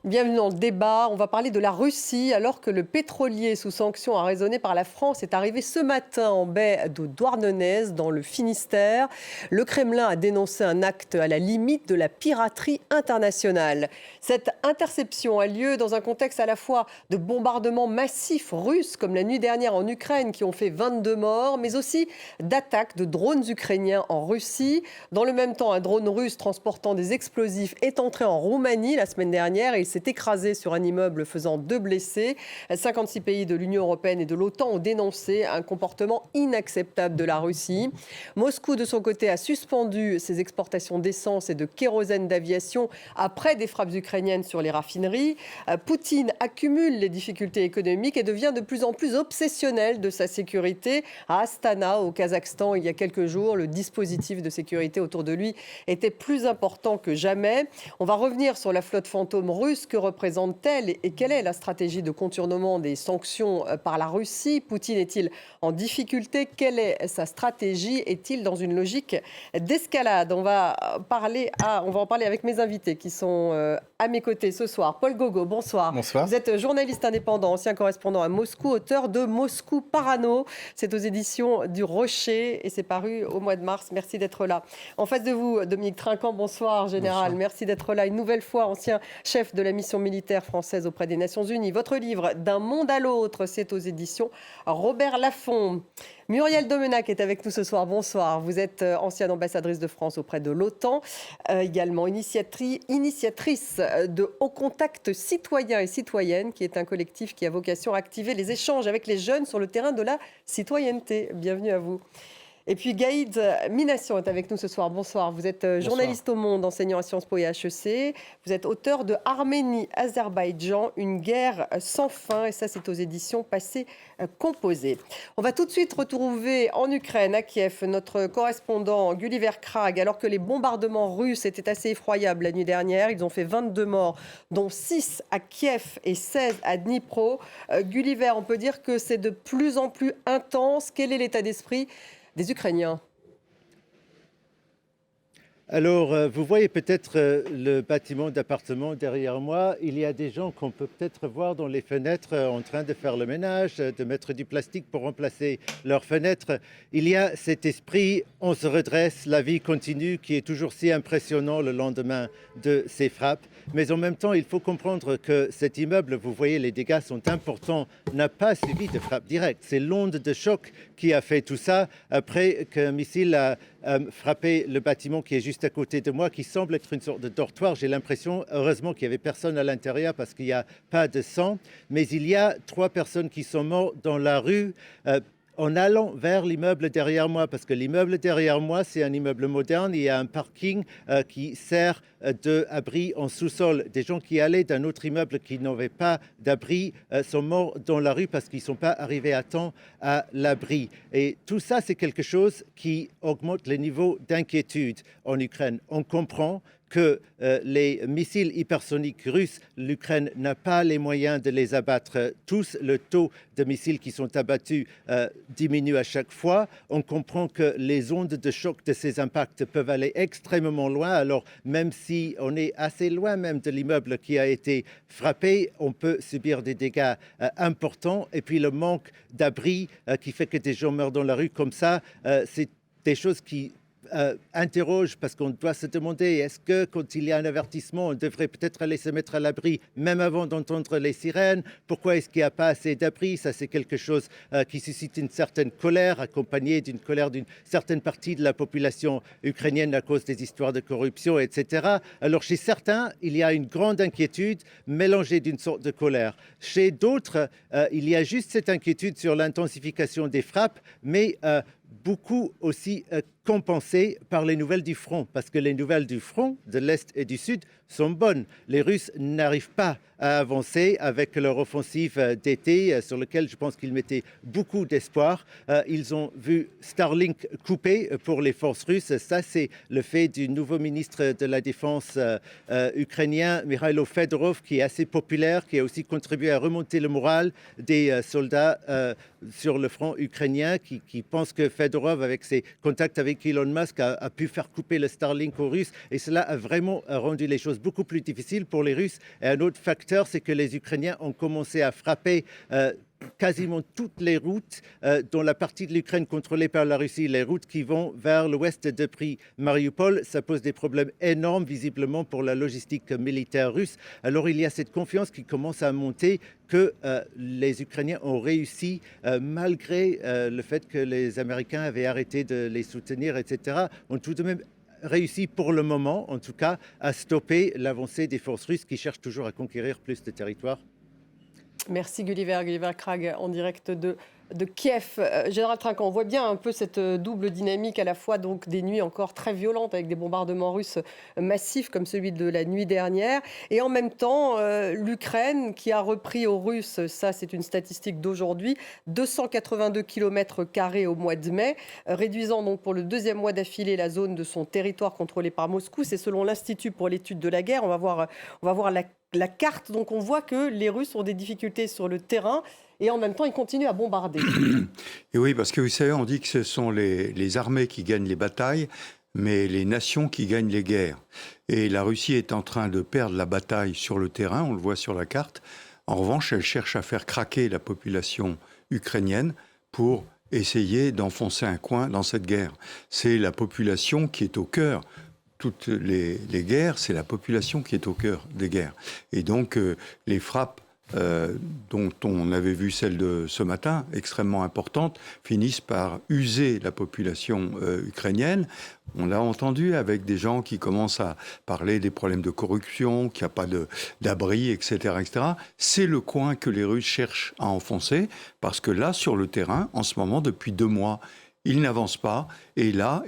Bienvenue dans le débat. On va parler de la Russie. Alors que le pétrolier sous sanctions arraisonné par la France est arrivé ce matin en baie de Douarnenez, dans le Finistère, le Kremlin a dénoncé un acte à la limite de la piraterie internationale. Cette interception a lieu dans un contexte à la fois de bombardements massifs russes, comme la nuit dernière en Ukraine, qui ont fait 22 morts, mais aussi d'attaques de drones ukrainiens en Russie. Dans le même temps, un drone russe transportant des explosifs est entré en Roumanie la semaine dernière et il s'est écrasé sur un immeuble faisant 2 blessés. 56 pays de l'Union européenne et de l'OTAN ont dénoncé un comportement inacceptable de la Russie. Moscou, de son côté, a suspendu ses exportations d'essence et de kérosène d'aviation après des frappes ukrainiennes sur les raffineries. Poutine accumule les difficultés économiques et devient de plus en plus obsessionnel de sa sécurité. À Astana, au Kazakhstan, il y a quelques jours, le dispositif de sécurité autour de lui était plus important que jamais. On va revenir sur la flotte fantôme russe. Que représente-t-elle et quelle est la stratégie de contournement des sanctions par la Russie? Poutine est-il en difficulté? Quelle est sa stratégie? Est-il dans une logique d'escalade? On va en parler avec mes invités qui sont à mes côtés ce soir. Paul Gogo, bonsoir. Bonsoir. Vous êtes journaliste indépendant, ancien correspondant à Moscou, auteur de Moscou Parano. C'est aux éditions du Rocher et c'est paru au mois de mars. Merci d'être là. En face de vous, Dominique Trinquant, bonsoir, général. Bonsoir. Merci d'être là une nouvelle fois, ancien chef de la mission militaire française auprès des Nations Unies. Votre livre « D'un monde à l'autre », c'est aux éditions Robert Laffont. Muriel Domenac est avec nous ce soir. Bonsoir. Vous êtes ancienne ambassadrice de France auprès de l'OTAN, également initiatrice de Haut Contact Citoyens et Citoyennes, qui est un collectif qui a vocation à activer les échanges avec les jeunes sur le terrain de la citoyenneté. Bienvenue à vous. Et puis Gaïd Minassian est avec nous ce soir. Bonsoir. Vous êtes journaliste au Monde, enseignant à Sciences Po et HEC. Vous êtes auteur de Arménie-Azerbaïdjan, une guerre sans fin. Et ça, c'est aux éditions Passé Composé. On va tout de suite retrouver en Ukraine, à Kiev, notre correspondant Gulliver Krag. Alors que les bombardements russes étaient assez effroyables la nuit dernière, ils ont fait 22 morts, dont 6 à Kiev et 16 à Dnipro. Gulliver, on peut dire que c'est de plus en plus intense. Quel est l'état d'esprit des Ukrainiens? Alors, vous voyez peut-être le bâtiment d'appartement derrière moi. Il y a des gens qu'on peut peut-être voir dans les fenêtres en train de faire le ménage, de mettre du plastique pour remplacer leurs fenêtres. Il y a cet esprit, on se redresse, la vie continue, qui est toujours si impressionnant le lendemain de ces frappes. Mais en même temps, il faut comprendre que cet immeuble, vous voyez, les dégâts sont importants, n'a pas subi de frappe directe. C'est l'onde de choc qui a fait tout ça après qu'un missile a frappé le bâtiment qui est juste à côté de moi, qui semble être une sorte de dortoir. J'ai l'impression, heureusement, qu'il n'y avait personne à l'intérieur parce qu'il n'y a pas de sang. Mais il y a 3 personnes qui sont mortes dans la rue en allant vers l'immeuble derrière moi, parce que l'immeuble derrière moi, c'est un immeuble moderne. Il y a un parking qui sert d'abri en sous-sol. Des gens qui allaient d'un autre immeuble qui n'avait pas d'abri sont morts dans la rue parce qu'ils ne sont pas arrivés à temps à l'abri. Et tout ça, c'est quelque chose qui augmente les niveaux d'inquiétude en Ukraine. On comprend que les missiles hypersoniques russes, l'Ukraine n'a pas les moyens de les abattre tous. Le taux de missiles qui sont abattus diminue à chaque fois. On comprend que les ondes de choc de ces impacts peuvent aller extrêmement loin. Alors, même si on est assez loin même de l'immeuble qui a été frappé, on peut subir des dégâts importants. Et puis, le manque d'abri qui fait que des gens meurent dans la rue comme ça, c'est des choses qui interroge, parce qu'on doit se demander, est-ce que quand il y a un avertissement, on devrait peut-être aller se mettre à l'abri même avant d'entendre les sirènes? Pourquoi est-ce qu'il n'y a pas assez d'abri? Ça, c'est quelque chose qui suscite une certaine colère, accompagnée d'une colère d'une certaine partie de la population ukrainienne à cause des histoires de corruption, etc. Alors, chez certains, il y a une grande inquiétude mélangée d'une sorte de colère. Chez d'autres, il y a juste cette inquiétude sur l'intensification des frappes, mais beaucoup aussi compensé par les nouvelles du front, parce que les nouvelles du front, de l'Est et du Sud, sont bonnes. Les Russes n'arrivent pas à avancer avec leur offensive d'été, sur laquelle je pense qu'ils mettaient beaucoup d'espoir. Ils ont vu Starlink coupé pour les forces russes. Ça, c'est le fait du nouveau ministre de la Défense ukrainien, Mikhailo Fedorov, qui est assez populaire, qui a aussi contribué à remonter le moral des soldats sur le front ukrainien, qui pensent que Fedorov, avec ses contacts avec Elon Musk, a pu faire couper le Starlink aux Russes. Et cela a vraiment rendu les choses beaucoup plus difficiles pour les Russes. Et un autre facteur, c'est que les Ukrainiens ont commencé à frapper quasiment toutes les routes dans la partie de l'Ukraine contrôlée par la Russie, les routes qui vont vers l'ouest depuis Mariupol. Ça pose des problèmes énormes, visiblement, pour la logistique militaire russe. Alors, il y a cette confiance qui commence à monter que les Ukrainiens ont réussi, malgré le fait que les Américains avaient arrêté de les soutenir, etc., ont tout de même réussi pour le moment, en tout cas, à stopper l'avancée des forces russes qui cherchent toujours à conquérir plus de territoires. Merci Gulliver Krag en direct de Kiev. Général Trinquant, on voit bien un peu cette double dynamique, à la fois donc des nuits encore très violentes avec des bombardements russes massifs comme celui de la nuit dernière, et en même temps l'Ukraine qui a repris aux Russes, ça c'est une statistique d'aujourd'hui, 282 km² au mois de mai, réduisant donc pour le deuxième mois d'affilée la zone de son territoire contrôlé par Moscou. C'est selon l'Institut pour l'étude de la guerre. On va voir la carte. Donc on voit que les Russes ont des difficultés sur le terrain et en même temps ils continuent à bombarder. Et oui, parce que vous savez, on dit que ce sont les armées qui gagnent les batailles, mais les nations qui gagnent les guerres. Et la Russie est en train de perdre la bataille sur le terrain, on le voit sur la carte. En revanche, elle cherche à faire craquer la population ukrainienne pour essayer d'enfoncer un coin dans cette guerre. C'est la population qui est au cœur. Toutes les guerres, c'est la population qui est au cœur des guerres. Et donc, les frappes dont on avait vu celle de ce matin, extrêmement importantes, finissent par user la population ukrainienne. On l'a entendu avec des gens qui commencent à parler des problèmes de corruption, qu'il n'y a pas d'abri, etc., etc. C'est le coin que les Russes cherchent à enfoncer, parce que là, sur le terrain, en ce moment, depuis 2 mois, ils n'avancent pas. Et là,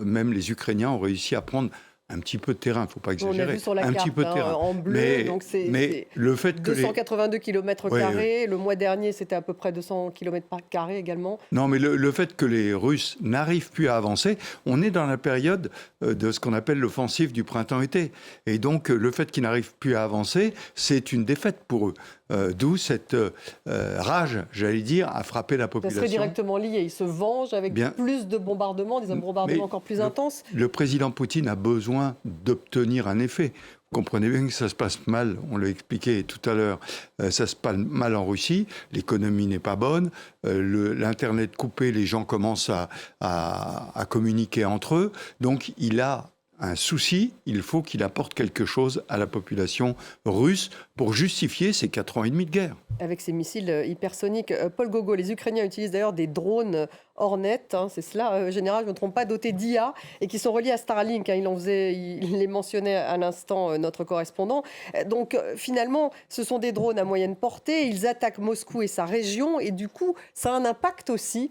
même les Ukrainiens ont réussi à prendre un petit peu de terrain, il ne faut pas exagérer. On a vu sur la un carte, petit peu de terrain. En bleu, mais, donc mais le fait que 282 km². Ouais. Le mois dernier, c'était à peu près 200 km² également. Non, mais le fait que les Russes n'arrivent plus à avancer, on est dans la période de ce qu'on appelle l'offensive du printemps-été. Et donc, le fait qu'ils n'arrivent plus à avancer, c'est une défaite pour eux. D'où cette rage, j'allais dire, à frapper la population. Ça serait directement lié. Ils se vengent avec plus de bombardements, des bombardements encore plus intenses. Le président Poutine a besoin d'obtenir un effet. Vous comprenez bien que ça se passe mal, on l'a expliqué tout à l'heure, ça se passe mal en Russie, l'économie n'est pas bonne, l'Internet coupé, les gens commencent à communiquer entre eux. Donc il a un souci, il faut qu'il apporte quelque chose à la population russe pour justifier ces 4 ans et demi de guerre. Avec ces missiles hypersoniques. Paul Gogo, les Ukrainiens utilisent d'ailleurs des drones Hornet, c'est cela, général, je ne me trompe pas, dotés d'IA et qui sont reliés à Starlink. Il les mentionnait à l'instant, notre correspondant. Donc finalement, ce sont des drones à moyenne portée. Ils attaquent Moscou et sa région et du coup, ça a un impact aussi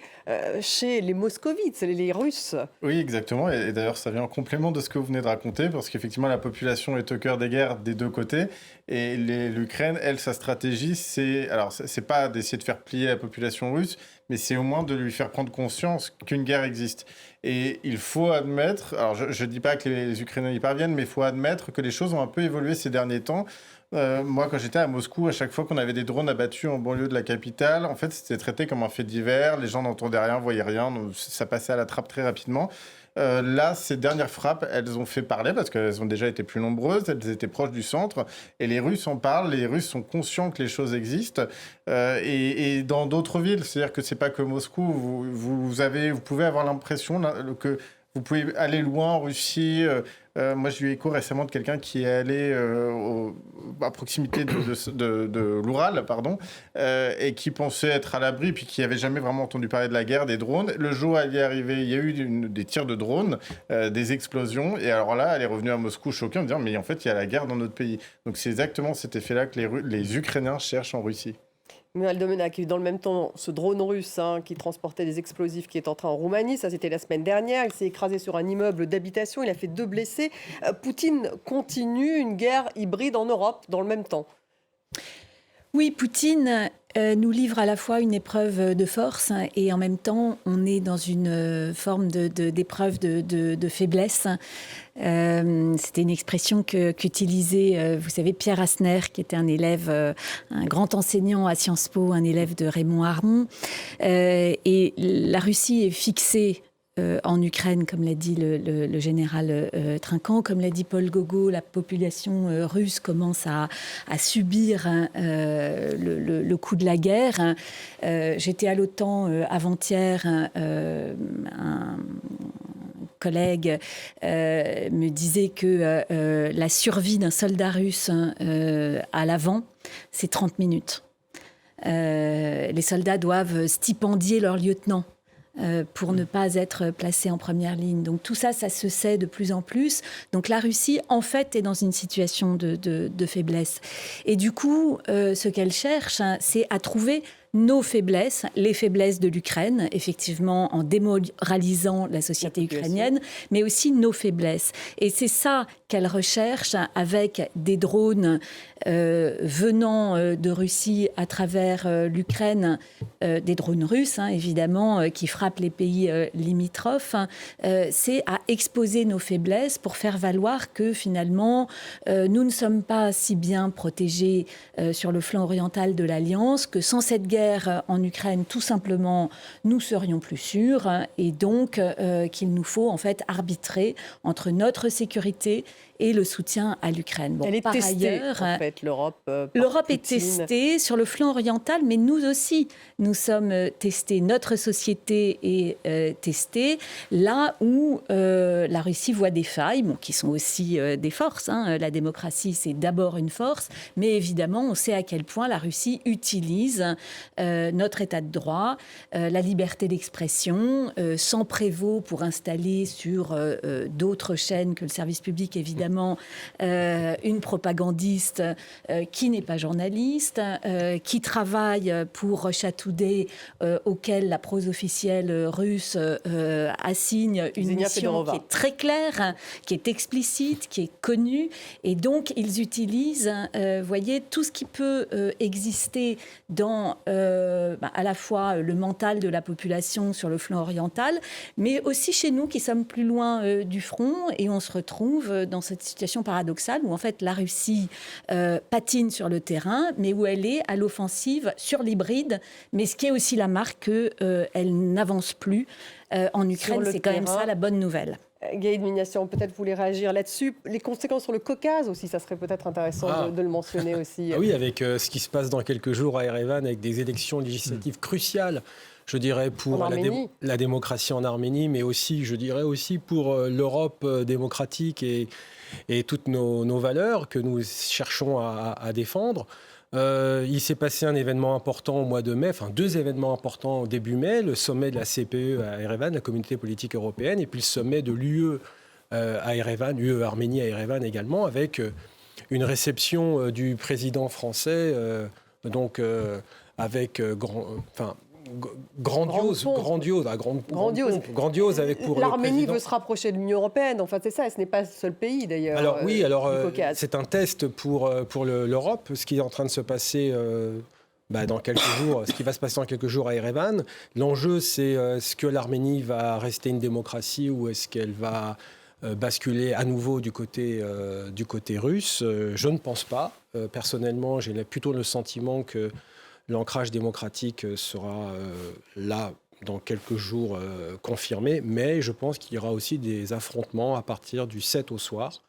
chez les moscovites, les Russes. Oui, exactement. Et d'ailleurs, ça vient en complément de ce que vous venez de raconter parce qu'effectivement, la population est au cœur des guerres des deux côtés. Et l'Ukraine, elle, sa stratégie, c'est pas d'essayer de faire plier la population russe, mais c'est au moins de lui faire prendre conscience qu'une guerre existe. Et il faut admettre, alors je ne dis pas que les Ukrainiens y parviennent, mais il faut admettre que les choses ont un peu évolué ces derniers temps. Moi, quand j'étais à Moscou, à chaque fois qu'on avait des drones abattus en banlieue de la capitale, en fait, c'était traité comme un fait divers. Les gens n'entendaient rien, voyaient rien, donc ça passait à la trappe très rapidement. Là, ces dernières frappes, elles ont fait parler parce qu'elles ont déjà été plus nombreuses, elles étaient proches du centre et les Russes en parlent, les Russes sont conscients que les choses existent et dans d'autres villes, c'est-à-dire que c'est pas que Moscou, vous pouvez avoir l'impression que vous pouvez aller loin en Russie. Moi, j'ai eu écho récemment de quelqu'un qui est allé à proximité de l'Oural, et qui pensait être à l'abri, puis qui n'avait jamais vraiment entendu parler de la guerre, des drones. Le jour où elle y est arrivée, il y a eu des tirs de drones, des explosions. Et alors là, elle est revenue à Moscou choquée en disant « Mais en fait, il y a la guerre dans notre pays ». Donc c'est exactement cet effet-là que les Ukrainiens cherchent en Russie. Mural Domenech, dans le même temps, ce drone russe qui transportait des explosifs qui est entré en Roumanie, ça c'était la semaine dernière, il s'est écrasé sur un immeuble d'habitation, il a fait 2 blessés. Poutine continue une guerre hybride en Europe dans le même temps. Oui, Poutine nous livre à la fois une épreuve de force et en même temps, on est dans une forme d'épreuve de faiblesse. C'était une expression qu'utilisait, vous savez, Pierre Asner, qui était un élève, un grand enseignant à Sciences Po, un élève de Raymond Aron. Et la Russie est fixée en Ukraine, comme l'a dit le général Trinquant, comme l'a dit Paul Gauguin, la population russe commence à subir le coup de la guerre. J'étais à l'OTAN avant-hier, un collègue me disait que la survie d'un soldat russe à l'avant, c'est 30 minutes. Les soldats doivent stipendier leur lieutenant pour ne pas être placé en première ligne. Donc tout ça, ça se sait de plus en plus. Donc la Russie, en fait, est dans une situation de faiblesse. Et du coup, ce qu'elle cherche, c'est à trouver nos faiblesses, les faiblesses de l'Ukraine, effectivement, en démoralisant la société ukrainienne, mais aussi nos faiblesses. Et c'est ça qu'elle recherche avec des drones venant de Russie à travers l'Ukraine, des drones russes, évidemment, qui frappent les pays limitrophes. C'est à exposer nos faiblesses pour faire valoir que, finalement, nous ne sommes pas si bien protégés sur le flanc oriental de l'Alliance, que sans cette guerre en Ukraine, tout simplement, nous serions plus sûrs, et donc qu'il nous faut en fait arbitrer entre notre sécurité et le soutien à l'Ukraine. Bon, elle est par testée, ailleurs, en fait, l'Europe. L'Europe est testée sur le flanc oriental, mais nous aussi, nous sommes testés. Notre société est testée là où la Russie voit des failles, qui sont aussi des forces. La démocratie, c'est d'abord une force, mais évidemment, on sait à quel point la Russie utilise notre état de droit, la liberté d'expression, sans prévaut pour installer sur d'autres chaînes que le service public, évidemment, une propagandiste qui n'est pas journaliste, qui travaille pour chatouder, auquel la prose officielle russe assigne une mission qui est très claire, qui est explicite, qui est connue. Et donc, ils utilisent, voyez, tout ce qui peut exister dans à la fois le mental de la population sur le flanc oriental, mais aussi chez nous qui sommes plus loin du front, et on se retrouve dans cette situation paradoxale où en fait la Russie patine sur le terrain, mais où elle est à l'offensive sur l'hybride, mais ce qui est aussi la marque qu'elle n'avance plus en Ukraine. C'est quand même ça la bonne nouvelle. Gaëlle Minassian, peut-être vous voulez réagir là-dessus. Les conséquences sur le Caucase aussi, ça serait peut-être intéressant de le mentionner aussi. Oui, avec ce qui se passe dans quelques jours à Erevan, avec des élections législatives cruciales, je dirais, pour la démocratie en Arménie, mais aussi, je dirais aussi pour l'Europe démocratique et toutes nos valeurs que nous cherchons à défendre. Il s'est passé un événement important au mois de mai, enfin 2 événements importants au début mai, le sommet de la CPE à Erevan, la communauté politique européenne, et puis le sommet de l'UE à Erevan, UE Arménie à Erevan également, avec une réception du président français, avec grandiose avec pour l'Arménie veut se rapprocher de l'Union européenne. Enfin, c'est ça. Ce n'est pas le seul pays d'ailleurs. Alors oui, c'est un test pour l'Europe, ce qui est en train de se passer. Dans quelques jours, ce qui va se passer dans quelques jours à Erevan. L'enjeu, c'est est-ce que l'Arménie va rester une démocratie ou est-ce qu'elle va basculer à nouveau du côté russe. Je ne pense pas. Personnellement, j'ai plutôt le sentiment que l'ancrage démocratique sera là dans quelques jours confirmé, mais je pense qu'il y aura aussi des affrontements à partir du 7 au soir,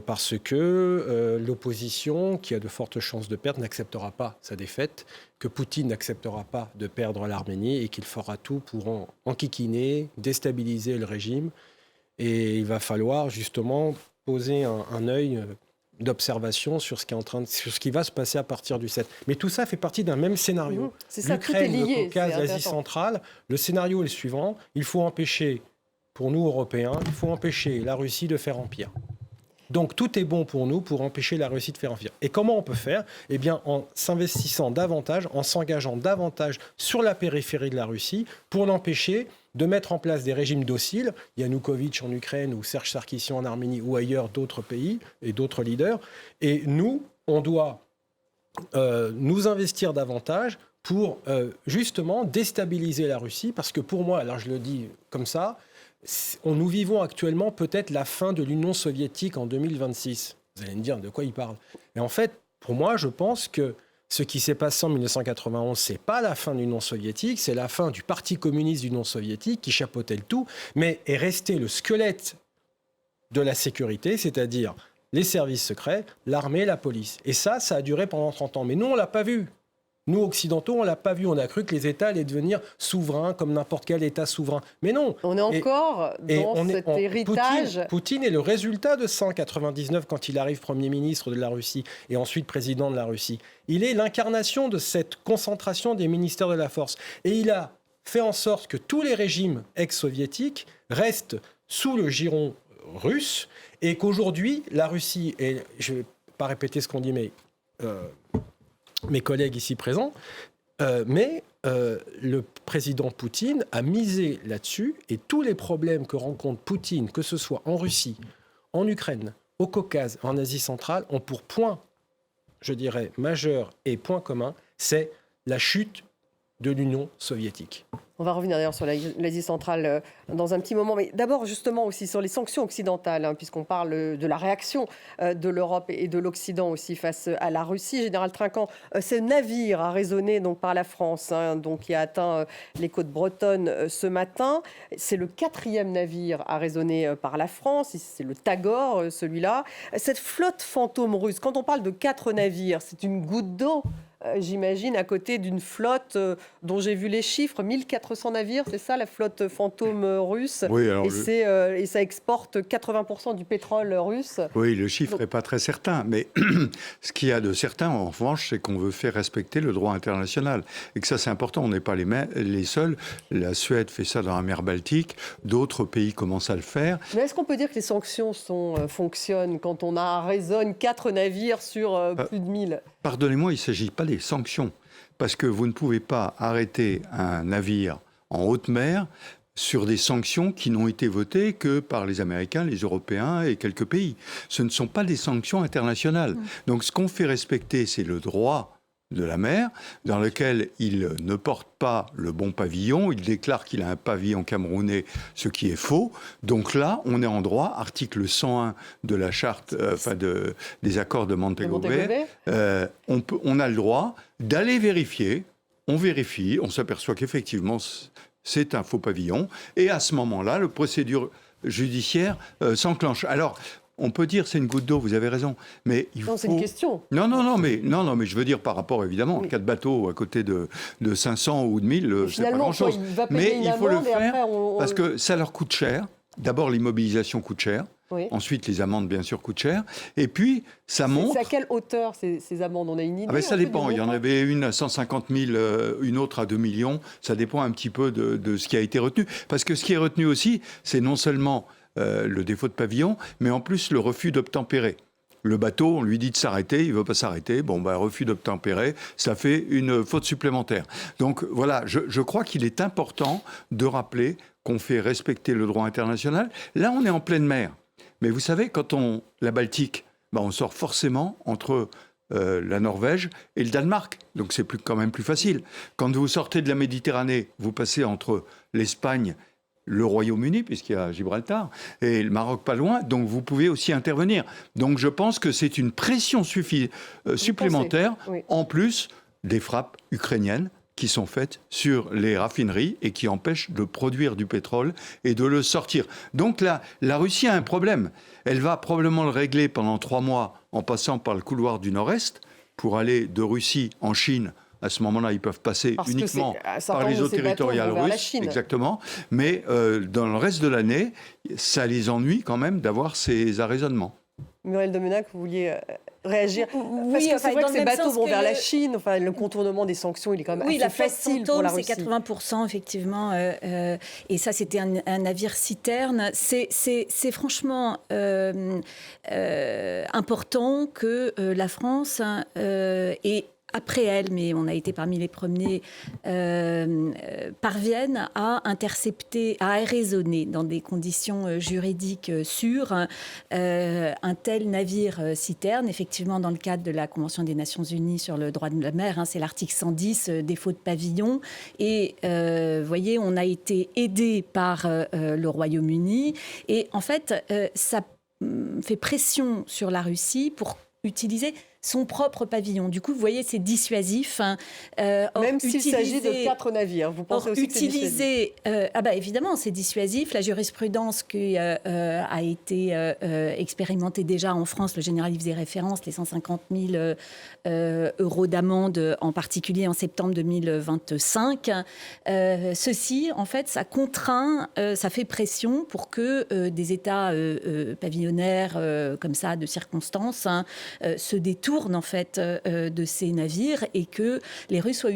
parce que l'opposition, qui a de fortes chances de perdre, n'acceptera pas sa défaite, que Poutine n'acceptera pas de perdre l'Arménie et qu'il fera tout pour enquiquiner, déstabiliser le régime. Et il va falloir justement poser un œil d'observation sur ce qui va se passer à partir du 7. Mais tout ça fait partie d'un même scénario. C'est ça, L'Ukraine, tout est lié, le Caucase, l'Asie centrale. Le scénario est le suivant. Il faut empêcher, pour nous Européens, il faut empêcher la Russie de faire empire. Donc tout est bon pour nous pour empêcher la Russie de faire empire. Et comment on peut faire ? Eh bien en s'investissant davantage, en s'engageant davantage sur la périphérie de la Russie pour l'empêcher de mettre en place des régimes dociles, Yanukovych en Ukraine ou Serge Sarkisian en Arménie ou ailleurs, d'autres pays et d'autres leaders. Et nous, on doit nous investir davantage pour justement déstabiliser la Russie, parce que pour moi, alors je le dis comme ça, nous vivons actuellement peut-être la fin de l'Union soviétique en 2026. Vous allez me dire de quoi il parle. Et en fait, pour moi, je pense que ce qui s'est passé en 1991, c'est pas la fin de l'Union soviétique, c'est la fin du Parti communiste de l'Union soviétique qui chapeautait le tout, mais est resté le squelette de la sécurité, c'est-à-dire les services secrets, l'armée, la police. Et ça a duré pendant 30 ans. Mais nous, on ne l'a pas vu. Nous, Occidentaux, on ne l'a pas vu. On a cru que les États allaient devenir souverains comme n'importe quel État souverain. Mais non. On est encore dans cet héritage. Poutine est le résultat de 1999 quand il arrive Premier ministre de la Russie et ensuite président de la Russie. Il est l'incarnation de cette concentration des ministères de la force. Et il a fait en sorte que tous les régimes ex-soviétiques restent sous le giron russe et qu'aujourd'hui, la Russie, et je ne vais pas répéter ce qu'ont dit mes collègues ici présents, mais le président Poutine a misé là-dessus et tous les problèmes que rencontre Poutine, que ce soit en Russie, en Ukraine, au Caucase, en Asie centrale, ont pour point, je dirais, majeur et point commun, c'est la chute de l'Union soviétique. On va revenir d'ailleurs sur l'Asie centrale dans un petit moment, mais d'abord justement aussi sur les sanctions occidentales, puisqu'on parle de la réaction de l'Europe et de l'Occident aussi face à la Russie. Général Trinquant, ce navire a résonné donc par la France, donc qui a atteint les côtes bretonnes ce matin. C'est le 4e navire à résonner par la France, c'est le Tagore, celui-là. Cette flotte fantôme russe, quand on parle de 4 navires, c'est une goutte d'eau. J'imagine, à côté d'une flotte dont j'ai vu les chiffres, 1400 navires, c'est ça la flotte fantôme russe. Oui, alors et ça exporte 80% du pétrole russe. Oui, le chiffre n'est pas très certain, mais ce qu'il y a de certain, en revanche, c'est qu'on veut faire respecter le droit international. Et que ça, c'est important, on n'est pas les seuls. La Suède fait ça dans la mer Baltique, d'autres pays commencent à le faire. Mais est-ce qu'on peut dire que les sanctions fonctionnent quand on résonne 4 navires sur plus de 1000 ? Pardonnez-moi, il ne s'agit pas des sanctions, parce que vous ne pouvez pas arrêter un navire en haute mer sur des sanctions qui n'ont été votées que par les Américains, les Européens et quelques pays. Ce ne sont pas des sanctions internationales. Donc ce qu'on fait respecter, c'est le droit de la mer, dans lequel il ne porte pas le bon pavillon, il déclare qu'il a un pavillon camerounais, ce qui est faux. Donc là, on est en droit, article 101 de la charte, des accords de Montego Bay, on a le droit d'aller vérifier, on vérifie, on s'aperçoit qu'effectivement c'est un faux pavillon, et à ce moment-là, la procédure judiciaire s'enclenche. Alors, on peut dire c'est une goutte d'eau, vous avez raison, mais il faut... Non, c'est une question. Non, mais je veux dire par rapport, évidemment, 4 bateaux à côté de 500 ou de 1000, c'est pas grand-chose. Mais il faut le faire parce que ça leur coûte cher. D'abord, l'immobilisation coûte cher. Oui. Ensuite, les amendes, bien sûr, coûtent cher. Et puis, ça montre... C'est à quelle hauteur, ces amendes? On a une idée? Ça dépend. Il y en avait une à 150 000, une autre à 2 millions. Ça dépend un petit peu de ce qui a été retenu. Parce que ce qui est retenu aussi, c'est non seulement le défaut de pavillon, mais en plus le refus d'obtempérer. Le bateau, on lui dit de s'arrêter, il ne veut pas s'arrêter. Refus d'obtempérer, ça fait une faute supplémentaire. Donc voilà, je crois qu'il est important de rappeler qu'on fait respecter le droit international. Là, on est en pleine mer. Mais vous savez, quand la Baltique, on sort forcément entre la Norvège et le Danemark. Donc c'est quand même plus facile. Quand vous sortez de la Méditerranée, vous passez entre l'Espagne, le Royaume-Uni, puisqu'il y a Gibraltar, et le Maroc pas loin, donc vous pouvez aussi intervenir. Donc je pense que c'est une pression supplémentaire, en plus des frappes ukrainiennes qui sont faites sur les raffineries et qui empêchent de produire du pétrole et de le sortir. Donc là, la Russie a un problème. Elle va probablement le régler pendant 3 mois en passant par le couloir du Nord-Est pour aller de Russie en Chine. À ce moment-là, ils peuvent passer uniquement par les eaux territoriales russes, exactement. Mais dans le reste de l'année, ça les ennuie quand même d'avoir ces arraisonnements. Muriel Domenach, vous vouliez réagir? Oui, parce que c'est vrai que ces bateaux vont vers la Chine. Le contournement des sanctions, il est quand même assez facile pour la Russie. C'est 80%, effectivement. Et ça, c'était un navire citerne. C'est franchement important que la France ait après elle, mais on a été parmi les premiers, parviennent à intercepter, à arraisonner dans des conditions juridiques sûres un tel navire citerne. Effectivement, dans le cadre de la Convention des Nations Unies sur le droit de la mer, c'est l'article 110, défaut de pavillon. Et vous voyez, on a été aidé par le Royaume-Uni. Et en fait, ça fait pression sur la Russie pour utiliser son propre pavillon. Du coup, vous voyez, c'est dissuasif. Même s'il s'agit de 4 navires, vous pensez aussi que c'est dissuasif? Évidemment, c'est dissuasif. La jurisprudence qui a été expérimentée déjà en France, le général y faisait référence, les 150 000 euros d'amende, en particulier en septembre 2025. Ceci, en fait, ça contraint, ça fait pression pour que des États pavillonnaires comme ça, de circonstances, se détournent en fait de ces navires et que les Russes soient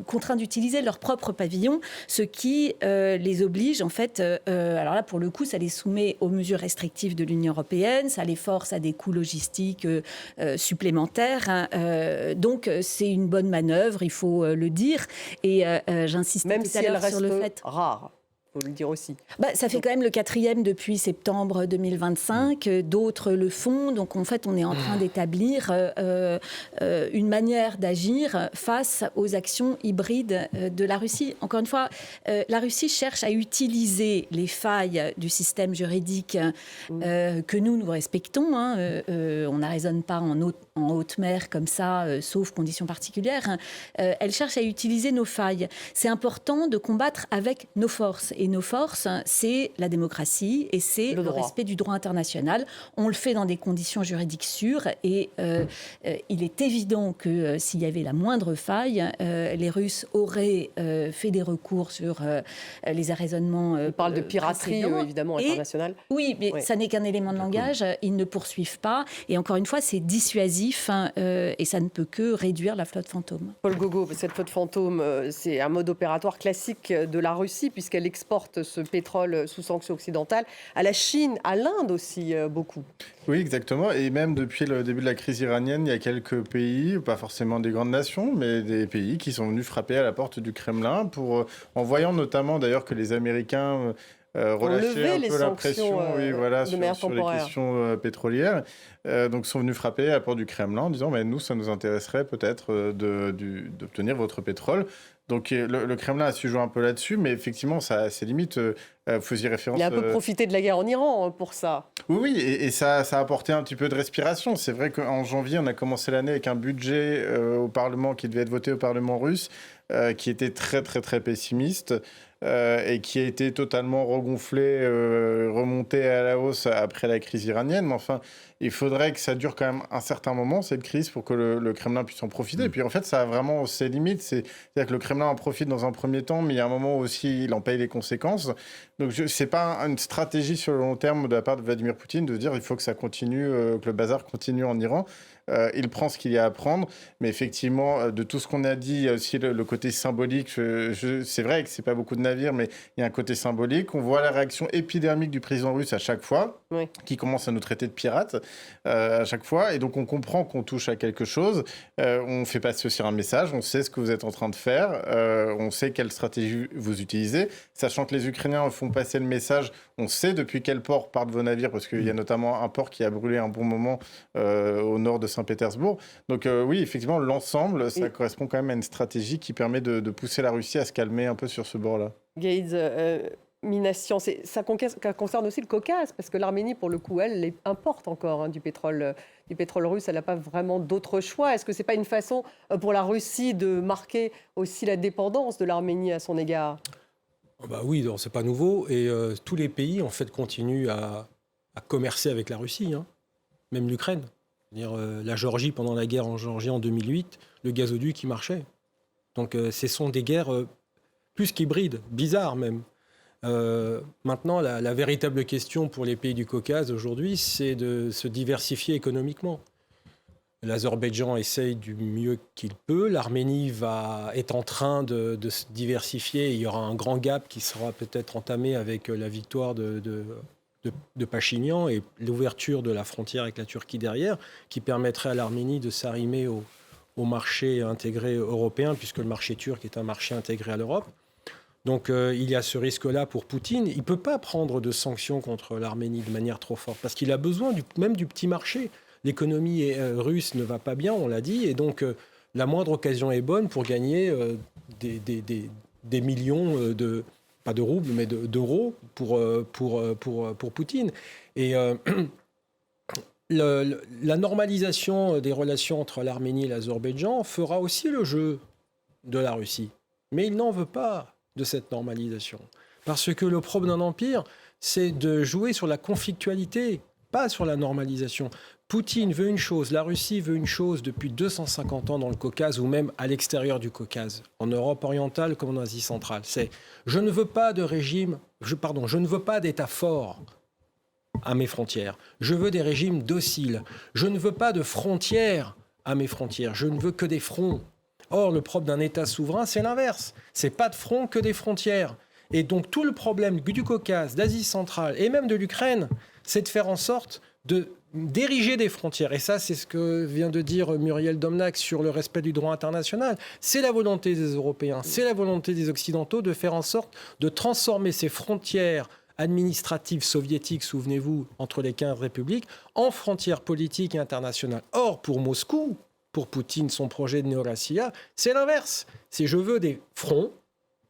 contraints d'utiliser leur propre pavillon, ce qui les oblige en fait, alors là pour le coup ça les soumet aux mesures restrictives de l'Union européenne, ça les force à des coûts logistiques supplémentaires, donc c'est une bonne manœuvre, il faut le dire, et j'insiste même tout si à l'heure elle reste sur le fait rare. Il faut le dire aussi. Ça fait quand même le 4e depuis septembre 2025. D'autres le font. Donc, en fait, on est en train d'établir une manière d'agir face aux actions hybrides de la Russie. Encore une fois, la Russie cherche à utiliser les failles du système juridique que nous respectons. On n'arraisonne pas en haute mer comme ça, sauf conditions particulières. Elle cherche à utiliser nos failles. C'est important de combattre avec nos forces. Et nos forces, c'est la démocratie et c'est le respect du droit international. On le fait dans des conditions juridiques sûres et il est évident que s'il y avait la moindre faille, les Russes auraient fait des recours sur les arraisonnements. On parle de piraterie, évidemment, internationale. Oui, mais ça n'est qu'un élément de langage. Ils ne poursuivent pas. Et encore une fois, c'est dissuasif et ça ne peut que réduire la flotte fantôme. Paul Gogo, cette flotte fantôme, c'est un mode opératoire classique de la Russie puisqu'elle exporte ce pétrole sous sanctions occidentales à la Chine, à l'Inde aussi, beaucoup. Oui, exactement. Et même depuis le début de la crise iranienne, il y a quelques pays, pas forcément des grandes nations, mais des pays qui sont venus frapper à la porte du Kremlin en voyant notamment d'ailleurs que les Américains relâchaient un peu la pression sur les questions pétrolières. Donc sont venus frapper à la porte du Kremlin en disant nous, ça nous intéresserait peut-être d'obtenir votre pétrole. Donc le Kremlin a su jouer un peu là-dessus, mais effectivement, ça a ses limites. Vous faisiez référence... Il a un peu profité de la guerre en Iran pour ça. Oui, et ça a apporté un petit peu de respiration. C'est vrai qu'en janvier, on a commencé l'année avec un budget au Parlement qui devait être voté au Parlement russe, qui était très, très, très pessimiste. Et qui a été totalement regonflé, remonté à la hausse après la crise iranienne. Mais enfin, il faudrait que ça dure quand même un certain moment, cette crise, pour que le Kremlin puisse en profiter. Et puis en fait, ça a vraiment ses limites. C'est-à-dire que le Kremlin en profite dans un premier temps, mais il y a un moment aussi, il en paye les conséquences. Donc c'est pas une stratégie sur le long terme de la part de Vladimir Poutine de dire il faut que ça continue, que le bazar continue en Iran. Il prend ce qu'il y a à prendre, mais effectivement, de tout ce qu'on a dit, il y a aussi le côté symbolique. C'est vrai que c'est pas beaucoup de navires, mais il y a un côté symbolique. On voit la réaction épidermique du président russe à chaque fois, qui commence à nous traiter de pirates à chaque fois, et donc on comprend qu'on touche à quelque chose. On fait passer aussi un message, on sait ce que vous êtes en train de faire, on sait quelle stratégie vous utilisez, sachant que les Ukrainiens font passer le message. On sait depuis quel port partent vos navires, parce qu'il y a notamment un port qui a brûlé un bon moment au nord de Saint-Pétersbourg. Donc oui, effectivement, l'ensemble, ça correspond quand même à une stratégie qui permet de pousser la Russie à se calmer un peu sur ce bord-là. Gaïd, Minassian, ça concerne aussi le Caucase, parce que l'Arménie, pour le coup, elle importe encore du pétrole russe. Elle n'a pas vraiment d'autre choix. Est-ce que ce n'est pas une façon pour la Russie de marquer aussi la dépendance de l'Arménie à son égard ? Oui, c'est pas nouveau. Et tous les pays, en fait, continuent à commercer avec la Russie, même l'Ukraine. La Géorgie, pendant la guerre en Géorgie en 2008, le gazoduc qui marchait. Donc ce sont des guerres plus qu'hybrides, bizarres même. Maintenant, la véritable question pour les pays du Caucase aujourd'hui, c'est de se diversifier économiquement. L'Azerbaïdjan essaye du mieux qu'il peut. L'Arménie est en train de se diversifier. Il y aura un grand gap qui sera peut-être entamé avec la victoire de Pachinian et l'ouverture de la frontière avec la Turquie derrière, qui permettrait à l'Arménie de s'arrimer au marché intégré européen, puisque le marché turc est un marché intégré à l'Europe. Donc il y a ce risque-là pour Poutine. Il ne peut pas prendre de sanctions contre l'Arménie de manière trop forte, parce qu'il a besoin même du petit marché. L'économie russe ne va pas bien, on l'a dit, et donc la moindre occasion est bonne pour gagner des millions pas de roubles, mais d'euros pour Poutine. Et la normalisation des relations entre l'Arménie et l'Azerbaïdjan fera aussi le jeu de la Russie. Mais il n'en veut pas de cette normalisation. Parce que le propre d'un empire, c'est de jouer sur la conflictualité, pas sur la normalisation. Poutine veut une chose, la Russie veut une chose depuis 250 ans dans le Caucase ou même à l'extérieur du Caucase, en Europe orientale comme en Asie centrale. C'est je ne veux pas de régime, je ne veux pas d'État fort à mes frontières. Je veux des régimes dociles. Je ne veux pas de frontières à mes frontières. Je ne veux que des fronts. Or, le propre d'un État souverain, c'est l'inverse. C'est pas de front que des frontières. Et donc tout le problème du Caucase, d'Asie centrale et même de l'Ukraine, c'est de faire en sorte d'ériger des frontières. Et ça, c'est ce que vient de dire Muriel Domnac sur le respect du droit international. C'est la volonté des Européens, c'est la volonté des Occidentaux de faire en sorte de transformer ces frontières administratives soviétiques, souvenez-vous, entre les 15 républiques, en frontières politiques et internationales. Or, pour Moscou, pour Poutine, son projet de Néo-Rassia, c'est l'inverse. C'est je veux des fronts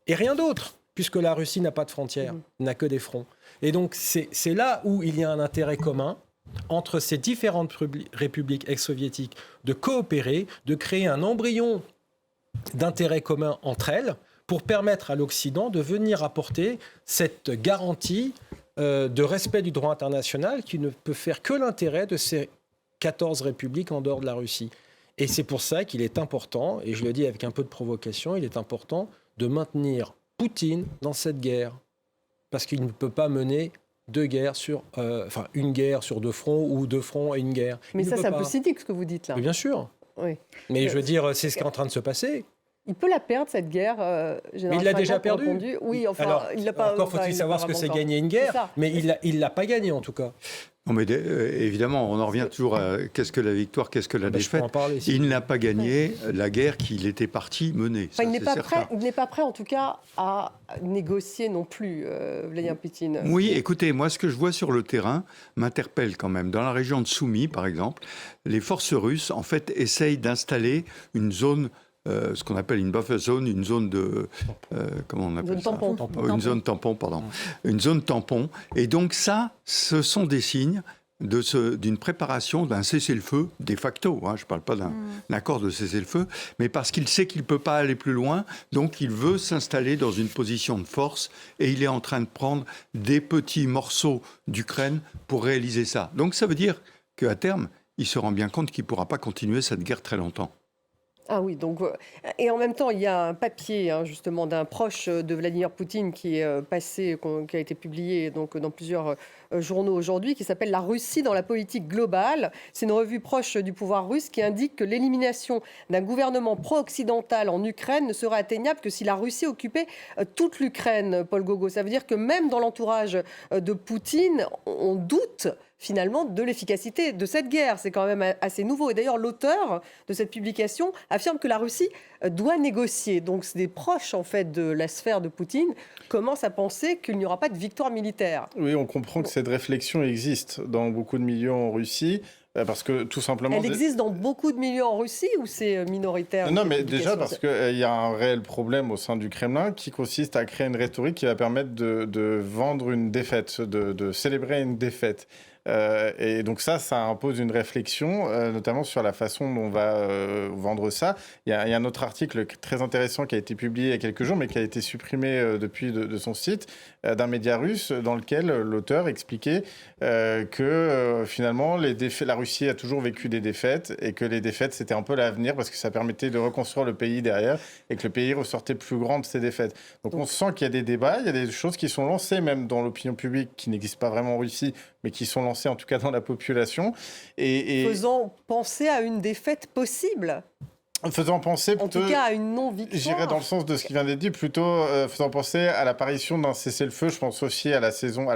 et rien d'autre, puisque la Russie n'a pas de frontières, n'a que des fronts. Et donc, c'est là où il y a un intérêt commun entre ces différentes républiques ex-soviétiques de coopérer, de créer un embryon d'intérêt commun entre elles pour permettre à l'Occident de venir apporter cette garantie de respect du droit international qui ne peut faire que l'intérêt de ces 14 républiques en dehors de la Russie. Et c'est pour ça qu'il est important, et je le dis avec un peu de provocation, il est important de maintenir Poutine dans cette guerre. Parce qu'il ne peut pas mener une guerre sur 2 fronts ou 2 fronts et une guerre. Mais ça, c'est un peu cynique ce que vous dites là. Mais bien sûr. Oui. Mais je veux dire, c'est ce qui est en train de se passer. Il peut la perdre, cette guerre. Mais il l'a déjà perdu. Oui, enfin, alors, il l'a pas. Encore faut-il savoir ce que c'est gagner une guerre, mais il l'a pas gagné en tout cas. Non, mais évidemment, on en revient toujours à qu'est-ce que la victoire, qu'est-ce que la défaite. Il n'a pas gagné la guerre qu'il était parti mener. Enfin, il n'est pas prêt, en tout cas, à négocier non plus, Vladimir Poutine. Oui, écoutez, moi, ce que je vois sur le terrain m'interpelle quand même. Dans la région de Soumy, par exemple, les forces russes, en fait, essayent d'installer une zone. Ce qu'on appelle une buffer zone, une zone de... comment on appelle ça ? Une zone tampon, pardon. Une zone tampon. Et donc ça, ce sont des signes d'une préparation d'un cessez-le-feu de facto. Hein, je ne parle pas d'un accord de cessez-le-feu, mais parce qu'il sait qu'il ne peut pas aller plus loin, donc il veut s'installer dans une position de force et il est en train de prendre des petits morceaux d'Ukraine pour réaliser ça. Donc ça veut dire qu'à terme, il se rend bien compte qu'il ne pourra pas continuer cette guerre très longtemps. Ah oui, donc, et en même temps, il y a un papier justement d'un proche de Vladimir Poutine qui est passé, qui a été publié donc, dans plusieurs journaux aujourd'hui, qui s'appelle « La Russie dans la politique globale ». C'est une revue proche du pouvoir russe qui indique que l'élimination d'un gouvernement pro-occidental en Ukraine ne sera atteignable que si la Russie occupait toute l'Ukraine, Paul Gogo. Ça veut dire que même dans l'entourage de Poutine, on doute finalement de l'efficacité de cette guerre. C'est quand même assez nouveau. Et d'ailleurs, l'auteur de cette publication affirme que la Russie doit négocier. Donc, des proches en fait de la sphère de Poutine commencent à penser qu'il n'y aura pas de victoire militaire. Oui, on comprend que cette réflexion existe dans beaucoup de milieux en Russie. Parce que tout simplement... Elle existe dans beaucoup de milieux en Russie ou c'est minoritaire? Non, mais déjà parce qu'il y a un réel problème au sein du Kremlin qui consiste à créer une rhétorique qui va permettre de vendre une défaite, de célébrer une défaite. Et donc ça impose une réflexion, notamment sur la façon dont on va vendre ça. Il y a un autre article très intéressant qui a été publié il y a quelques jours, mais qui a été supprimé depuis de son site, d'un média russe, dans lequel l'auteur expliquait que finalement, la Russie a toujours vécu des défaites, et que les défaites, c'était un peu l'avenir, parce que ça permettait de reconstruire le pays derrière, et que le pays ressortait plus grand de ses défaites. Donc on sent qu'il y a des débats, il y a des choses qui sont lancées, même dans l'opinion publique, qui n'existent pas vraiment en Russie, mais qui sont lancées en tout cas dans la population. Faisant penser à une défaite possible. Faisant penser En plutôt, tout cas, à une non-victoire. j'irais dans le sens de ce qui vient d'être dit, plutôt faisant penser à l'apparition d'un cessez-le-feu. Je pense aussi à la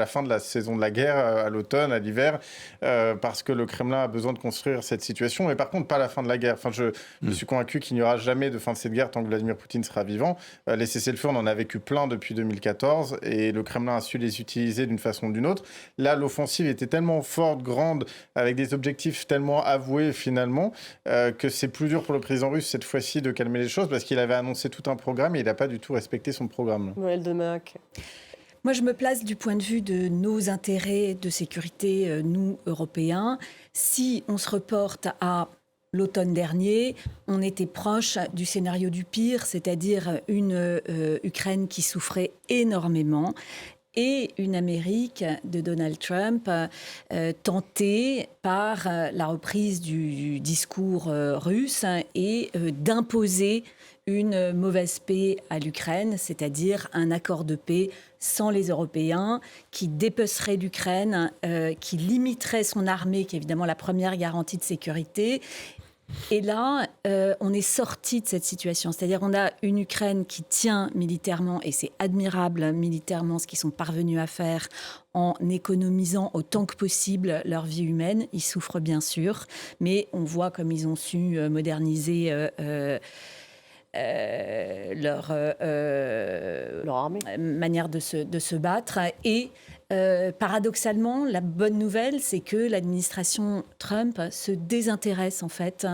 fin de la saison de la guerre, à l'automne, à l'hiver, parce que le Kremlin a besoin de construire cette situation. Mais par contre, pas à la fin de la guerre. Enfin, je suis convaincu qu'il n'y aura jamais de fin de cette guerre tant que Vladimir Poutine sera vivant. Les cessez-le-feu, on en a vécu plein depuis 2014, et le Kremlin a su les utiliser d'une façon ou d'une autre. Là, l'offensive était tellement forte, grande, avec des objectifs tellement avoués finalement, que c'est plus dur pour le président russe cette fois-ci de calmer les choses, parce qu'il avait annoncé tout un programme et il n'a pas du tout respecté son programme. Noël Demac. Moi, je me place du point de vue de nos intérêts de sécurité, nous, Européens. Si on se reporte à l'automne dernier, on était proche du scénario du pire, c'est-à-dire une Ukraine qui souffrait énormément et une Amérique de Donald Trump tentée par la reprise du discours russe et d'imposer une mauvaise paix à l'Ukraine, c'est-à-dire un accord de paix sans les Européens, qui dépecerait l'Ukraine, qui limiterait son armée, qui est évidemment la première garantie de sécurité. Et là, on est sorti de cette situation. C'est-à-dire on a une Ukraine qui tient militairement, et c'est admirable militairement ce qu'ils sont parvenus à faire en économisant autant que possible leur vie humaine. Ils souffrent bien sûr, mais on voit comme ils ont su moderniser leur armée. Manière de se battre. Et paradoxalement, la bonne nouvelle, c'est que l'administration Trump se désintéresse en fait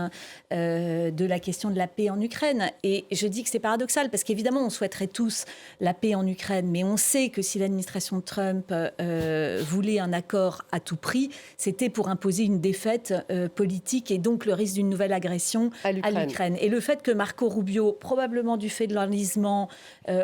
de la question de la paix en Ukraine. Et je dis que c'est paradoxal parce qu'évidemment, on souhaiterait tous la paix en Ukraine, mais on sait que si l'administration Trump voulait un accord à tout prix, c'était pour imposer une défaite politique et donc le risque d'une nouvelle agression à l'Ukraine. Et le fait que Marco Rubio, probablement du fait de l'enlisement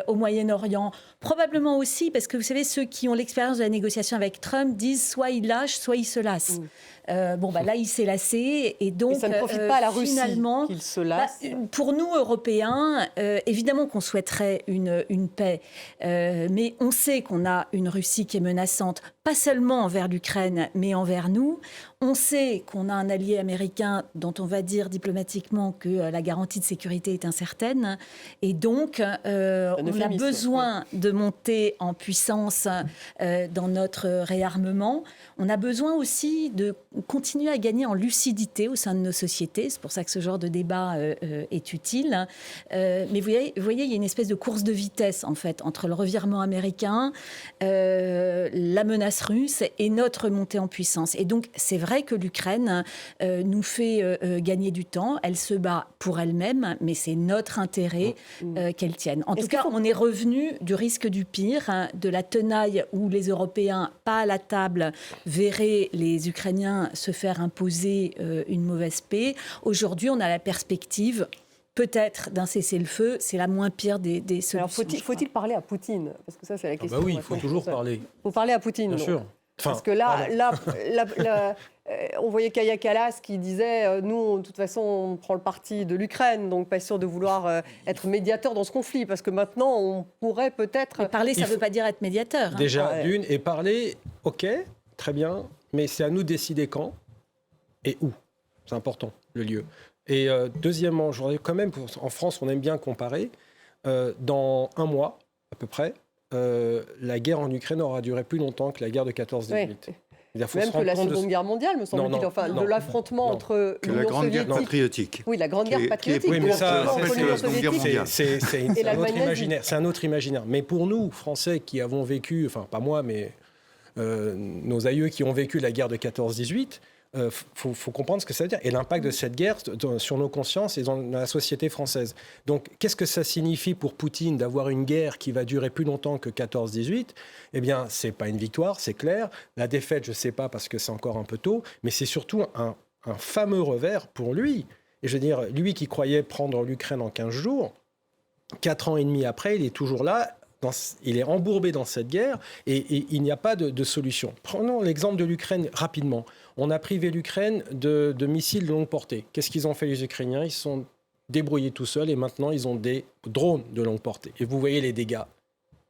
au Moyen-Orient, probablement aussi parce que vous savez, ceux qui ont l'expérience de la négociation avec Trump disent soit il lâche, soit il se lasse. Là, il s'est lassé et donc ça ne profite pas à la Russie finalement, qu'il se lasse. Pour nous, Européens, évidemment qu'on souhaiterait une paix, mais on sait qu'on a une Russie qui est menaçante, pas seulement envers l'Ukraine, mais envers nous. On sait qu'on a un allié américain dont on va dire diplomatiquement que la garantie de sécurité est incertaine. Et donc, on a besoin de monter en puissance dans notre réarmement. On a besoin aussi de continuer à gagner en lucidité au sein de nos sociétés. C'est pour ça que ce genre de débat est utile. Mais vous voyez, il y a une espèce de course de vitesse, en fait, entre le revirement américain, la menace russe et notre montée en puissance. Et donc, c'est vrai que l'Ukraine nous fait gagner du temps. Elle se bat pour elle-même, mais c'est notre intérêt qu'elle tienne. En tout cas, on est revenu du risque du pire, de la tenaille où les Européens, pas à la table, verraient les Ukrainiens se faire imposer une mauvaise paix. Aujourd'hui, on a la perspective peut-être d'un cessez-le-feu. C'est la moins pire des solutions. Alors, faut-il parler à Poutine? Parce que ça, c'est la question. Oui, il faut toujours parler. Il faut parler à Poutine. Bien sûr. Parce que là, on voyait Kaja Kallas qui disait nous, de toute façon, on prend le parti de l'Ukraine, donc pas sûr de vouloir être médiateur dans ce conflit, parce que maintenant, on pourrait peut-être... Mais parler, ça ne veut pas dire être médiateur. Déjà, d'une, et parler, ok, très bien, mais c'est à nous de décider quand et où. C'est important, le lieu. Et deuxièmement, je voudrais quand même, en France, on aime bien comparer, dans un mois, à peu près, la guerre en Ukraine aura duré plus longtemps que la guerre de 14-18. Oui. Même que la Seconde Guerre mondiale, me semble-t-il, de l'affrontement entre la Grande Guerre patriotique. Oui, la Grande Guerre patriotique. Oui, mais ça, c'est un autre imaginaire. Mais pour nous, Français, qui avons vécu, enfin pas moi, mais nos aïeux qui ont vécu la guerre de 14-18, faut comprendre ce que ça veut dire et l'impact de cette guerre sur nos consciences et dans la société française. Donc, qu'est-ce que ça signifie pour Poutine d'avoir une guerre qui va durer plus longtemps que 14-18 ? Eh bien, c'est pas une victoire, c'est clair. La défaite, je sais pas parce que c'est encore un peu tôt, mais c'est surtout un fameux revers pour lui. Et je veux dire, lui qui croyait prendre l'Ukraine en 15 jours, 4 ans et demi après, il est toujours là. Il est embourbé dans cette guerre et il n'y a pas de solution. Prenons l'exemple de l'Ukraine rapidement. On a privé l'Ukraine de missiles de longue portée. Qu'est-ce qu'ils ont fait les Ukrainiens ? Ils se sont débrouillés tout seuls et maintenant ils ont des drones de longue portée. Et vous voyez les dégâts.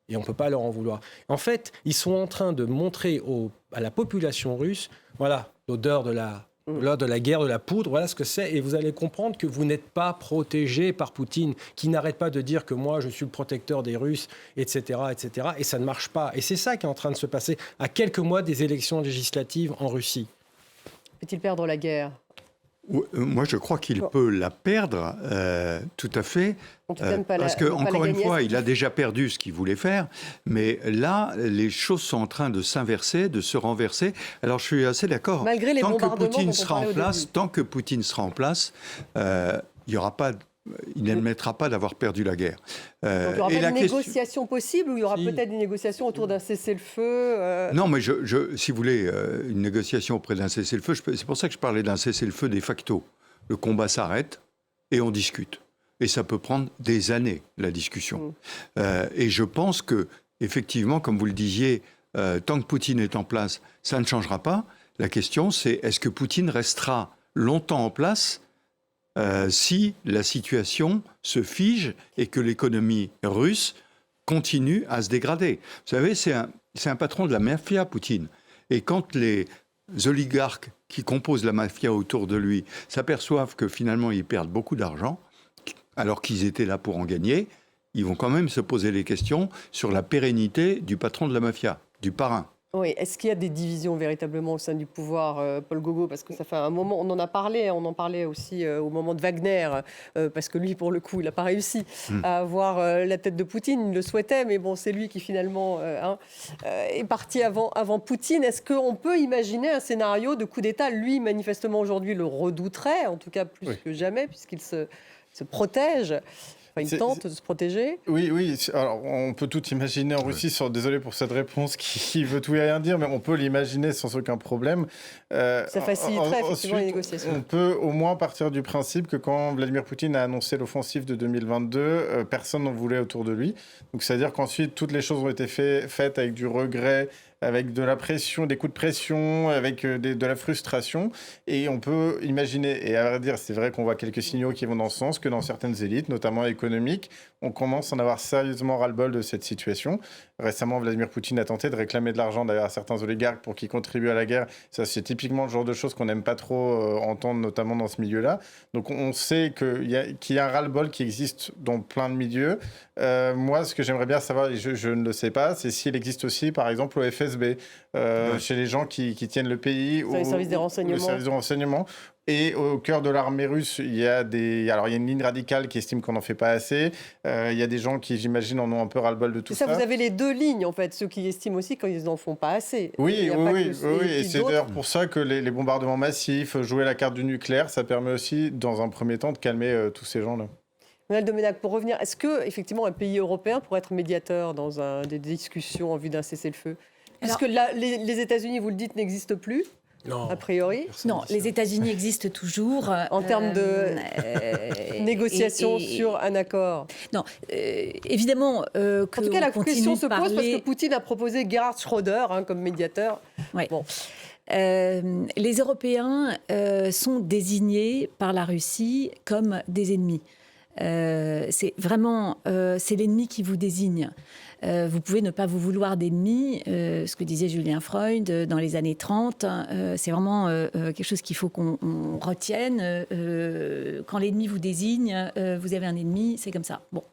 Et on ne peut pas leur en vouloir. En fait, ils sont en train de montrer à la population russe, voilà, l'odeur de la Lors de la guerre de la poudre, voilà ce que c'est. Et vous allez comprendre que vous n'êtes pas protégé par Poutine, qui n'arrête pas de dire que moi, je suis le protecteur des Russes, etc., etc. Et ça ne marche pas. Et c'est ça qui est en train de se passer à quelques mois des élections législatives en Russie. Peut-il perdre la guerre ? Moi, je crois qu'il peut la perdre, tout à fait. En tout cas, Parce que, encore une fois, il a déjà perdu ce qu'il voulait faire. Mais là, les choses sont en train de s'inverser, de se renverser. Alors, je suis assez d'accord. Malgré les bombardements Tant que Poutine sera en place, il n'y aura pas... Il n'admettra pas d'avoir perdu la guerre. Donc, il n'y aura pas de négociation possible ou il y aura peut-être des négociations autour d'un cessez-le-feu Non, mais si vous voulez, une négociation auprès d'un cessez-le-feu, c'est pour ça que je parlais d'un cessez-le-feu de facto. Le combat s'arrête et on discute. Et ça peut prendre des années, la discussion. Et je pense que, effectivement, comme vous le disiez, tant que Poutine est en place, ça ne changera pas. La question, c'est est-ce que Poutine restera longtemps en place si la situation se fige et que l'économie russe continue à se dégrader. Vous savez, c'est un patron de la mafia, Poutine. Et quand les oligarques qui composent la mafia autour de lui s'aperçoivent que finalement ils perdent beaucoup d'argent, alors qu'ils étaient là pour en gagner, ils vont quand même se poser les questions sur la pérennité du patron de la mafia, du parrain. Oui, est-ce qu'il y a des divisions véritablement au sein du pouvoir, Paul Gogo ? Parce que ça fait un moment, on en parlait aussi au moment de Wagner, parce que lui, pour le coup, il n'a pas réussi à avoir la tête de Poutine, il le souhaitait, mais bon, c'est lui qui finalement est parti avant Poutine. Est-ce qu'on peut imaginer un scénario de coup d'État ? Lui, manifestement, aujourd'hui, le redouterait, en tout cas plus que jamais, puisqu'il se protège. Enfin, il tente de se protéger. Oui. Alors, on peut tout imaginer en Russie. Désolé pour cette réponse qui veut tout et rien dire, mais on peut l'imaginer sans aucun problème. Ça faciliterait effectivement les négociations. On peut au moins partir du principe que quand Vladimir Poutine a annoncé l'offensive de 2022, personne n'en voulait autour de lui. Donc, c'est-à-dire qu'ensuite, toutes les choses ont été faites avec du regret, avec de la pression, des coups de pression, avec de la frustration. Et on peut imaginer, et à vrai dire, c'est vrai qu'on voit quelques signaux qui vont dans ce sens, que dans certaines élites, notamment économiques, on commence à en avoir sérieusement ras-le-bol de cette situation. Récemment, Vladimir Poutine a tenté de réclamer de l'argent d'ailleurs à certains oligarques pour qu'ils contribuent à la guerre. Ça, c'est typiquement le genre de choses qu'on n'aime pas trop entendre, notamment dans ce milieu-là. Donc, on sait qu'il y a un ras-le-bol qui existe dans plein de milieux. Moi, ce que j'aimerais bien savoir, et je ne le sais pas, c'est s'il existe aussi, par exemple, au FSB, chez les gens qui tiennent le pays. Les services des renseignements. Le service de renseignement. Et au cœur de l'armée russe, il y a une ligne radicale qui estime qu'on n'en fait pas assez. Il y a des gens qui, j'imagine, en ont un peu ras-le-bol de tout ça. Vous avez les deux lignes, en fait, ceux qui estiment aussi qu'ils n'en font pas assez. Oui. Et c'est d'ailleurs pour ça que les bombardements massifs, jouer la carte du nucléaire, ça permet aussi, dans un premier temps, de calmer tous ces gens-là. Donald Domenech, pour revenir, est-ce qu'effectivement un pays européen pourrait être médiateur dans des discussions en vue d'un cessez-le-feu ? Puisque les États-Unis, vous le dites, n'existent plus. Non, a priori. Non, les États-Unis existent toujours. En termes de négociations sur un accord. Non, évidemment. En tout cas, la question se pose parce que parler... Poutine a proposé Gerhard Schröder comme médiateur. Ouais. Bon. Les Européens sont désignés par la Russie comme des ennemis. C'est vraiment c'est l'ennemi qui vous désigne. Vous pouvez ne pas vous vouloir d'ennemis, ce que disait Julien Freud dans les années 30. C'est vraiment quelque chose qu'il faut qu'on retienne. Quand l'ennemi vous désigne, vous avez un ennemi, c'est comme ça. Bon.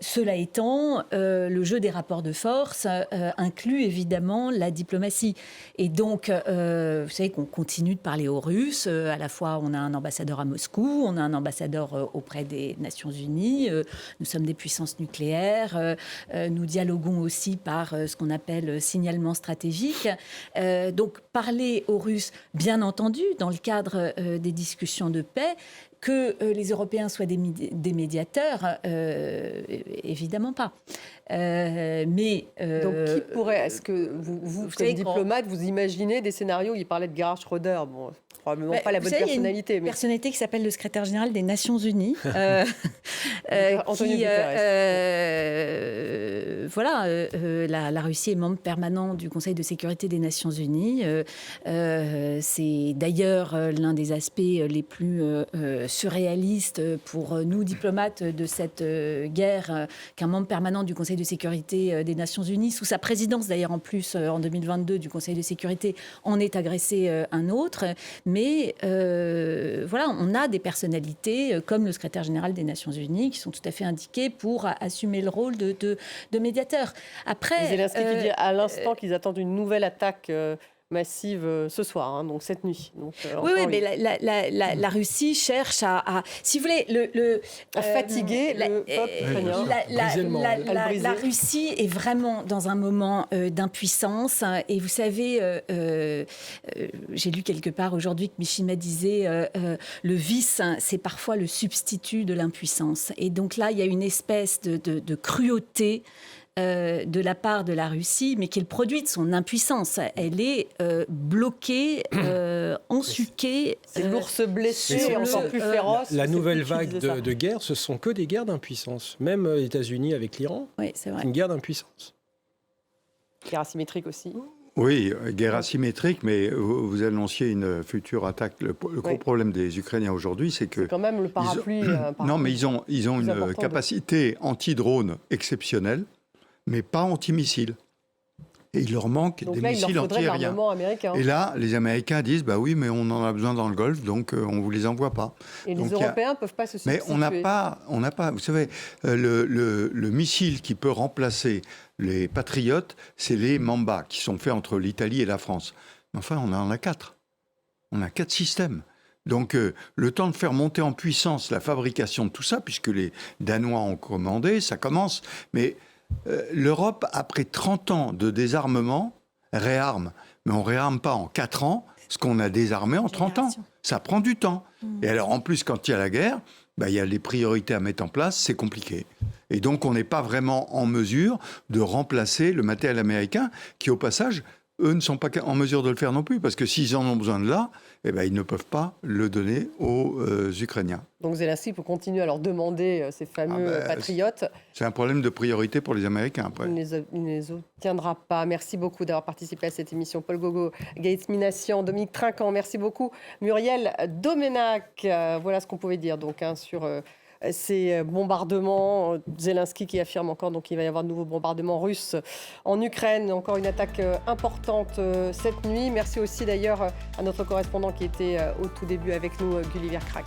Cela étant, le jeu des rapports de force inclut évidemment la diplomatie. Et donc, vous savez qu'on continue de parler aux Russes. À la fois, on a un ambassadeur à Moscou, on a un ambassadeur auprès des Nations Unies. Nous sommes des puissances nucléaires. Nous dialoguons aussi par ce qu'on appelle signalement stratégique. Donc, parler aux Russes, bien entendu, dans le cadre des discussions de paix. Que les Européens soient des médiateurs, évidemment pas. Mais donc, qui pourrait, est-ce que vous comme diplomate, vous imaginez des scénarios où il parlait de Gerhard Schröder, bon, probablement pas la bonne personnalité. Il y a une personnalité qui s'appelle le secrétaire général des Nations Unies, Antonio la Russie est membre permanent du Conseil de sécurité des Nations Unies. C'est d'ailleurs l'un des aspects les plus surréaliste pour nous, diplomates de cette guerre, qu'un membre permanent du Conseil de sécurité des Nations Unies, sous sa présidence d'ailleurs en plus en 2022 du Conseil de sécurité, en ait agressé un autre. Mais voilà, on a des personnalités comme le secrétaire général des Nations Unies qui sont tout à fait indiquées pour assumer le rôle de médiateur. Après, Zelensky qui dit à l'instant qu'ils attendent une nouvelle attaque massive ce soir, hein, donc cette nuit. Donc, oui, mais la Russie cherche à si vous voulez, à fatiguer le peuple ukrainien. La Russie est vraiment dans un moment d'impuissance. Et vous savez, j'ai lu quelque part aujourd'hui que Mishima disait le vice, c'est parfois le substitut de l'impuissance. Et donc là, il y a une espèce de cruauté de la part de la Russie, mais qui est le produit de son impuissance. Elle est bloquée, ensuquée. C'est l'ours blessé, encore plus féroce. La nouvelle vague de guerre, ce sont que des guerres d'impuissance. Même les États-Unis avec l'Iran, oui, c'est vrai. Une guerre d'impuissance. Guerre asymétrique aussi. Oui, guerre asymétrique, mais vous annonciez une future attaque. Le gros problème des Ukrainiens aujourd'hui, c'est que... C'est quand même le parapluie. Non, mais ils ont une capacité anti-drone exceptionnelle, mais pas anti-missiles. Et il leur manque des missiles anti-aériens. Et là, les Américains disent, bah oui, mais on en a besoin dans le Golfe, donc on vous les envoie pas. Et donc, les Européens ne peuvent pas se substituer. Mais on n'a pas, vous savez, le missile qui peut remplacer les Patriotes, c'est les Mamba, qui sont faits entre l'Italie et la France. Mais enfin, on en a 4. On a 4 systèmes. Donc, le temps de faire monter en puissance la fabrication de tout ça, puisque les Danois ont commandé, ça commence. Mais l'Europe, après 30 ans de désarmement, réarme. Mais on ne réarme pas en 4 ans ce qu'on a désarmé en 30 ans. Ça prend du temps. Et alors, en plus, quand il y a la guerre, il y a les priorités à mettre en place, c'est compliqué. Et donc, on n'est pas vraiment en mesure de remplacer le matériel américain qui, au passage, eux ne sont pas en mesure de le faire non plus, parce que s'ils en ont besoin de là, ils ne peuvent pas le donner aux Ukrainiens. Donc Zelensky peut continuer à leur demander ces fameux patriotes. C'est un problème de priorité pour les Américains, après. Il ne les obtiendra pas. Merci beaucoup d'avoir participé à cette émission. Paul Gogo, Gaël Minassian, Dominique Trinquant, merci beaucoup. Muriel Domenac, voilà ce qu'on pouvait dire donc, sur... ces bombardements, Zelensky qui affirme encore qu'il va y avoir de nouveaux bombardements russes en Ukraine, encore une attaque importante cette nuit. Merci aussi d'ailleurs à notre correspondant qui était au tout début avec nous, Gulliver Crack.